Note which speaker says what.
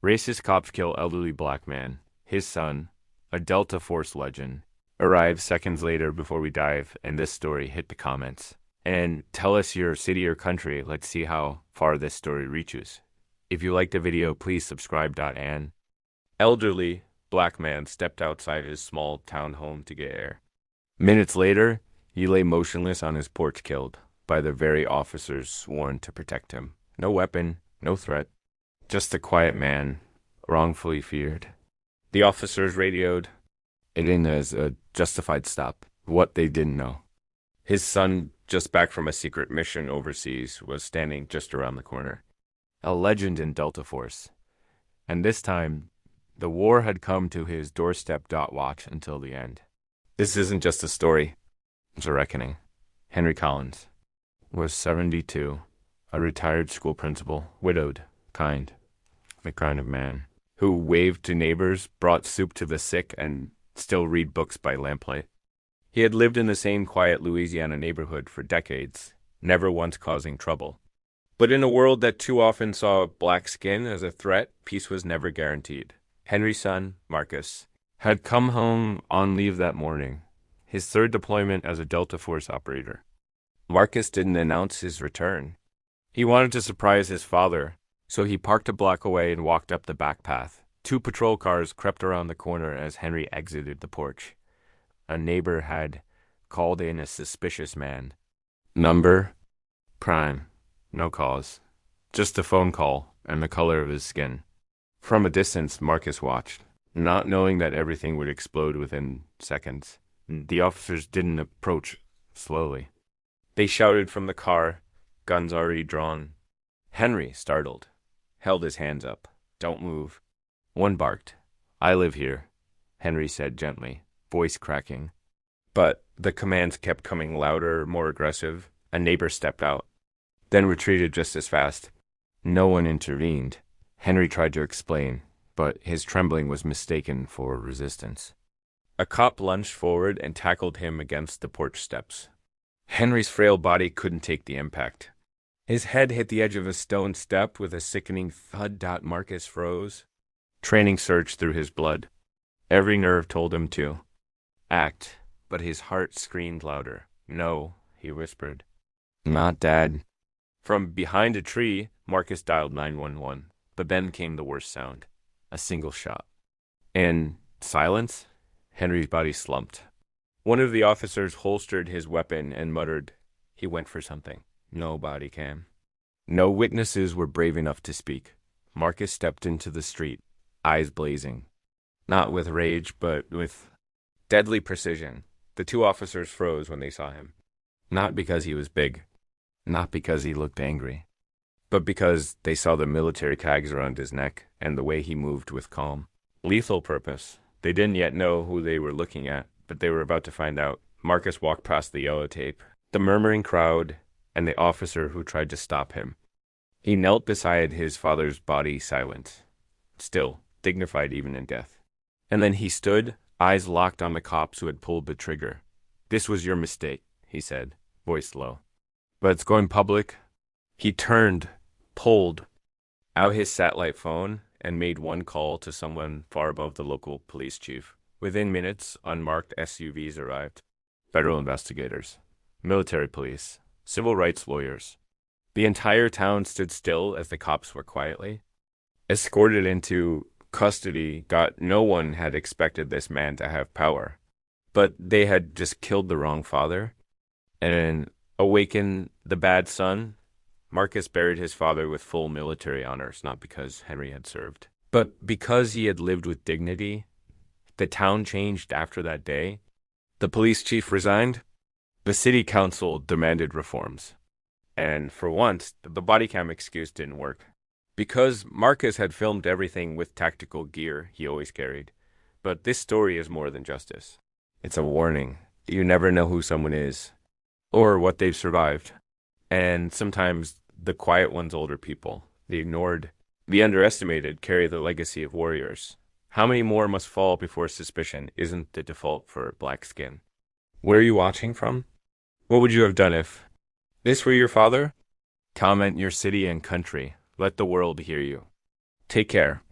Speaker 1: Racist cops kill elderly black man. His son, a Delta Force legend, arrives seconds later before we dive, and this story hit the comments. And tell us your city or country. Let's see how far this story reaches. If you liked the video, please subscribe. An elderly black man stepped outside his small town home to get air. Minutes later, he lay motionless on his porch, killed by the very officers sworn to protect him. No weapon, no threat, just a quiet man, wrongfully feared. The officers radioed it in as a justified stop. What they didn't know. His son, just back from a secret mission overseas, was standing just around the corner. A legend in Delta Force. And this time, the war had come to his doorstep. Watch until the end. This isn't just a story. It's a reckoning. Henry Collins was 72, a retired school principal, widowed, kind, the kind of man who waved to neighbors, brought soup to the sick, and still read books by lamplight. He had lived in the same quiet Louisiana neighborhood for decades, never once causing trouble. But in a world that too often saw black skin as a threat, peace was never guaranteed. Henry's son, Marcus, had come home on leave that morning, his third deployment as a Delta Force operator. Marcus didn't announce his return. He wanted to surprise his father, so he parked a block away and walked up the back path. 2 patrol cars crept around the corner as Henry exited the porch. A neighbor had called in a suspicious man. Number? Prime. No cause. Just a phone call and the color of his skin. From a distance, Marcus watched, not knowing that everything would explode within seconds. The officers didn't approach slowly. They shouted from the car, guns already drawn. Henry, startled, held his hands up. Don't move. One barked. I live here, Henry said gently, voice cracking. But the commands kept coming louder, more aggressive. A neighbor stepped out, then retreated just as fast. No one intervened. Henry tried to explain, but his trembling was mistaken for resistance. A cop lunged forward and tackled him against the porch steps. Henry's frail body couldn't take the impact. His head hit the edge of a stone step with a sickening thud. Marcus froze. Training surged through his blood. Every nerve told him to act, but his heart screamed louder. No, he whispered. Not Dad. From behind a tree, Marcus dialed 911, but then came the worst sound. A single shot. In silence, Henry's body slumped. One of the officers holstered his weapon and muttered, he went for something. No body cam. No witnesses were brave enough to speak. Marcus stepped into the street, eyes blazing. Not with rage, but with deadly precision. The 2 officers froze when they saw him. Not because he was big. Not because he looked angry. But because they saw the military tags around his neck and the way he moved with calm. Lethal purpose. They didn't yet know who they were looking at, but they were about to find out. Marcus walked past the yellow tape, the murmuring crowd, and the officer who tried to stop him. He knelt beside his father's body, silent, still, dignified even in death. And then he stood, eyes locked on the cops who had pulled the trigger. This was your mistake, he said, voice low. But it's going public. He turned, pulled out his satellite phone, and made one call to someone far above the local police chief. Within minutes, unmarked SUVs arrived. Federal investigators, military police, civil rights lawyers. The entire town stood still as the cops were quietly escorted into custody. No one had expected this man to have power, but they had just killed the wrong father and awakened the bad son. Marcus buried his father with full military honors, not because Henry had served, but because he had lived with dignity. The town changed after that day. The police chief resigned. The city council demanded reforms. And for once, the body cam excuse didn't work. Because Marcus had filmed everything with tactical gear he always carried. But this story is more than justice. It's a warning. You never know who someone is, or what they've survived. And sometimes the quiet ones, older people, the ignored, the underestimated, carry the legacy of warriors. How many more must fall before suspicion isn't the default for black skin? Where are you watching from? What would you have done if this were your father? Comment your city and country. Let the world hear you. Take care.